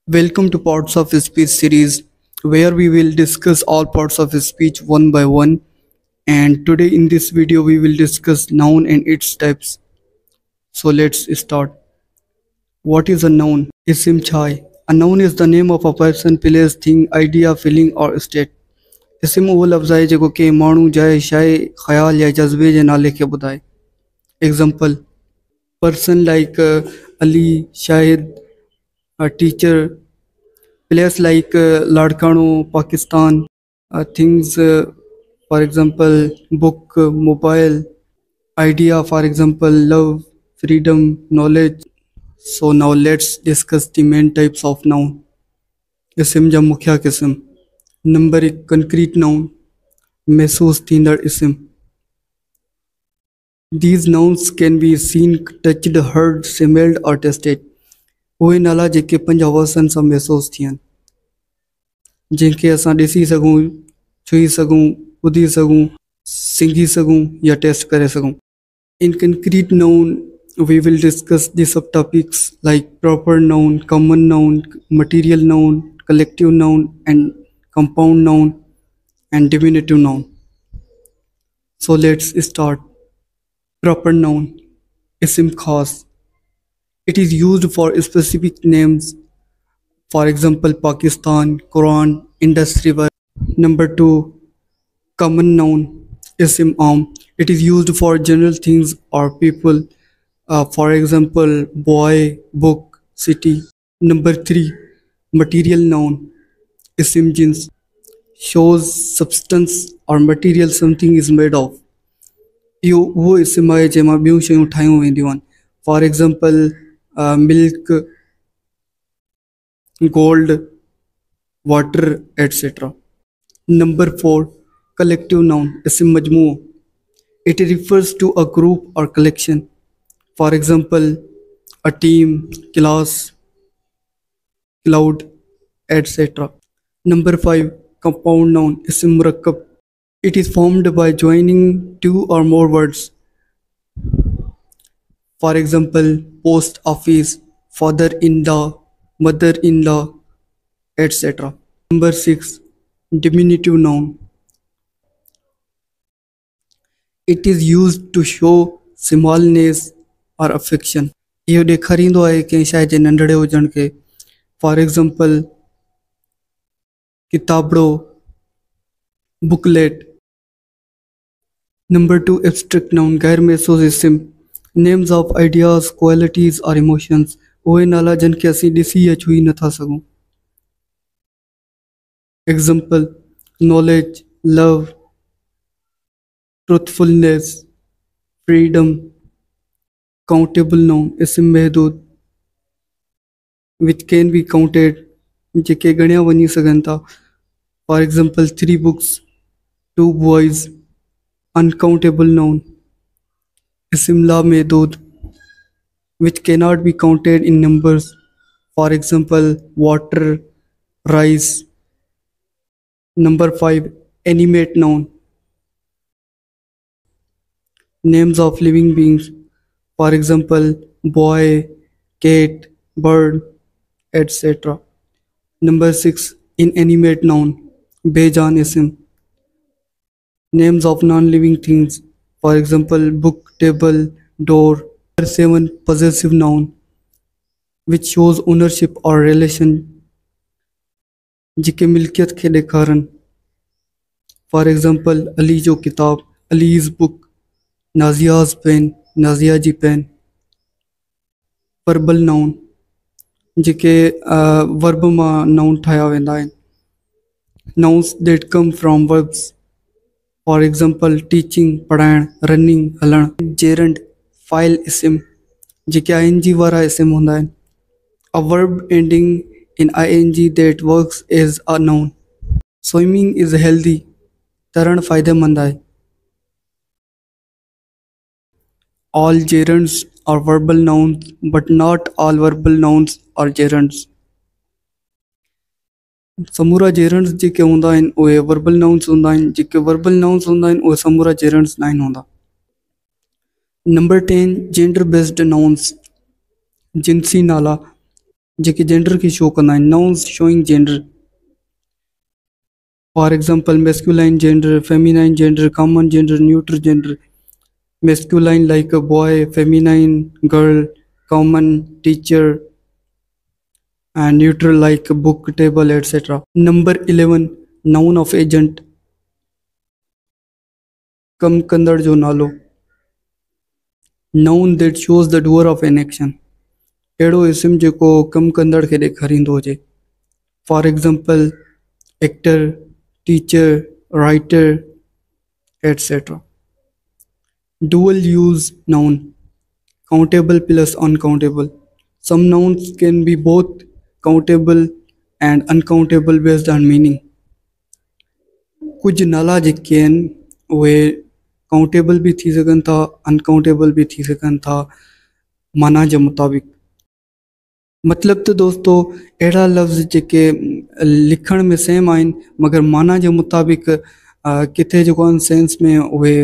Welcome to Parts of Speech series, where we will discuss all parts of speech one by one. And today in this video, we will discuss noun and its types. So let's start. What is a noun? Isim chai. A noun is the name of a person, place, thing, idea, feeling, or state. इस्म उहो लफ़्ज़ आहे जेको कंहिं माण्हू जाइ शइ ख़्याल या जज़्बे जे नाले खे ॿुधाए. Example: person like Ali, Shahid, a teacher. Place like Ladkano, Pakistan. Things, for example, book, mobile. Idea, for example, love, freedom, knowledge. So now let's discuss the main types of noun. Isim ja mukhya qism. Number 1, concrete noun. महसूस थींदड़ इस्म. These nouns can be seen, touched, heard, smelled or tasted. उहे नाला जेके पंज हवासनि सां महसूस थियनि, जंहिंखे असां ॾिसी सघूं, छुई सघूं, ॿुधी सघूं, सिंघी सघूं या टेस्ट करे सघूं. In concrete noun, we will discuss the subtopics like proper noun, common noun, material noun, collective noun, and compound noun and diminutive noun. So let's start. Proper noun. Isim khas. It is used for specific names. For example, Pakistan, Quran, industry work. Number 2, common noun. Isim aam. It is used for general things or people. For example, boy, book, city. Number 3, material noun. Isim jins. Shows substance or material something is made of. इहो उहो इस्म आहे जंहिंमां ॿियूं शयूं ठाहियूं वेंदियूं आहिनि. For example, milk, gold, water, etcetera. Number 4, collective noun. इस्म मजमूओ. It refers to a group or collection. For example, a team, class, cloud, etc. Number 5, compound noun. इस्म मुरक्कब. It is formed by joining two or more words. For example, post office, father-in-law, mother-in-law, etc. Number 6, diminutive noun. It is used to show smallness or affection. इहो ॾेखारींदो आहे कंहिं शइ जे नंढड़े हुजण खे. For example, किताबड़ो, booklet. Number 2, abstract noun. गैर महसूस इस्म. Names of ideas, qualities or emotions. उहे नाला जिन खे असीं ॾिसी या छुई नथा सघूं. Example: knowledge, love, truthfulness, freedom. Countable noun. इस्म महदूद, which can be counted, जेके ॻणिया वञी सघनि था. For example, 3 books, 2 boys. Uncountable noun. इस्म ला महदूद, which cannot be counted in numbers. For example, water, rice. Number 5, animate noun. Names of living beings. For example, boy, cat, bird, etc. Number 6, inanimate noun. बेजान इस्म. Names of non-living things. For example, book, table, door. Number 7, possessive noun, which shows ownership or relation, जेके मिल्कियत खे ॾेखारनि. For example, Ali जो किताब, Ali's book, Nazia's pen, Nazia जी pen. Verbal noun, जेके verb मां noun ठाहिया वेंदा आहिनि. Nouns that come from verbs. For example, teaching, पढ़ाइण, running, हलण. Gerund, file इस्म, जेके ing वारा इस्म हूंदा आहिनि. A verb ending in ing that works as a noun. Swimming is healthy. तरण फ़ायदेमंद आहे. All gerunds are verbal nouns, but not all verbal nouns are gerunds. समूरा gerunds जेके हूंदा आहिनि उहे verbal nouns हूंदा आहिनि. जेके verbal nouns हूंदा आहिनि उहे समूरा gerunds न आहिनि हूंदा. Number 10, gender based nouns. जिनसी नाला. जेके जेंडर की शो कंदा आहिनि, nouns showing gender. For example masculine gender, feminine gender, common gender, neutral gender. Masculine like a boy, feminine girl, common teacher, and neutral like book, table, etc. Number 11, noun of agent, कम कंदड़ जो नालो। noun that shows the doer of an action, अहिड़ो इस्म जेको कम कंदड़ खे ॾेखारींदो हुजे। For example actor, teacher, writer, etc. dual use noun, countable plus uncountable. Some nouns can be both countable and uncountable based on meaning. कुछ नाला जेके आहिनि उहे countable भी थी सघनि था, अनकाउंटेबल भी थी सघनि था माना जे मुताबिक़। मतलब त दोस्तों अहिड़ा लफ़्ज़ जेके लिखण में सेम आहिनि मगर माना जे मुताबिक़ किथे जेको आहिनि सेंस में उहे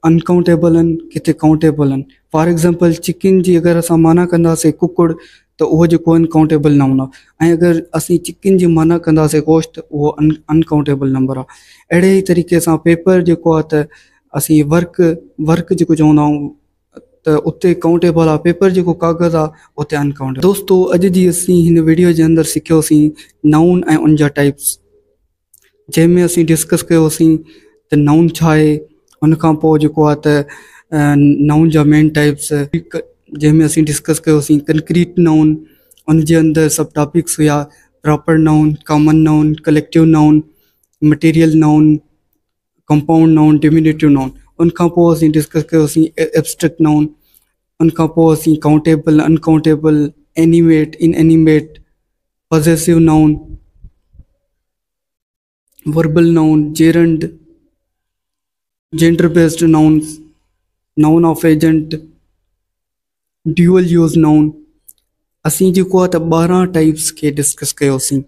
अनकाउंटेबल आहिनि, किथे काउंटेबल आहिनि। फॉर एग्जांपल चिकन जी अगरि असां माना कंदासीं कुकुड़ त उहो जेको आहिनि काउंटेबल नाउन आहे, ऐं अगरि असीं चिकन जी माना कंदासीं गोश्त, उहो अनकाउंटेबल नंबर आहे। अहिड़े ई तरीक़े सां पेपर जेको आहे त असीं वर्क जेको चवंदा आहियूं त उते काउंटेबल आहे, पेपर जेको कागज़ आहे उते अनकाउंटेबल। दोस्तों अॼु जी असीं हिन वीडियो जे अंदरि सिखियोसीं नाउन ऐं उन जा टाइप्स, जंहिंमें असीं डिस्कस कयोसीं त नाउन छा आहे, उन खां पोइ जेको आहे त नाउन जा मेन टाइप्स, जंहिंमें असीं डिस्कस कयोसीं कंक्रीट नाउन, उन जे अंदरि सब टॉपिक्स हुआ proper noun, common noun, collective noun, material noun, compound noun, diminutive noun. उन खां पोइ असीं डिस्कस कयोसीं एब्स्ट्रैक्ट नाउन, उन खां पोइ असीं countable, uncountable, animate, inanimate, possessive noun, verbal noun, gerund, gender based nouns, noun of agent, dual use noun. असीं जेको आहे त 12 टाइप्स खे डिस्कस कयोसीं।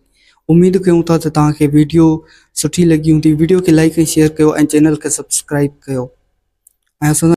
उम्मीद कयूं था त तव्हांखे वीडियो सुठी लगी हूंदी। वीडियो खे लाइक ऐं शेयर कयो ऐं चैनल खे सब्सक्राइब कयो ऐं असां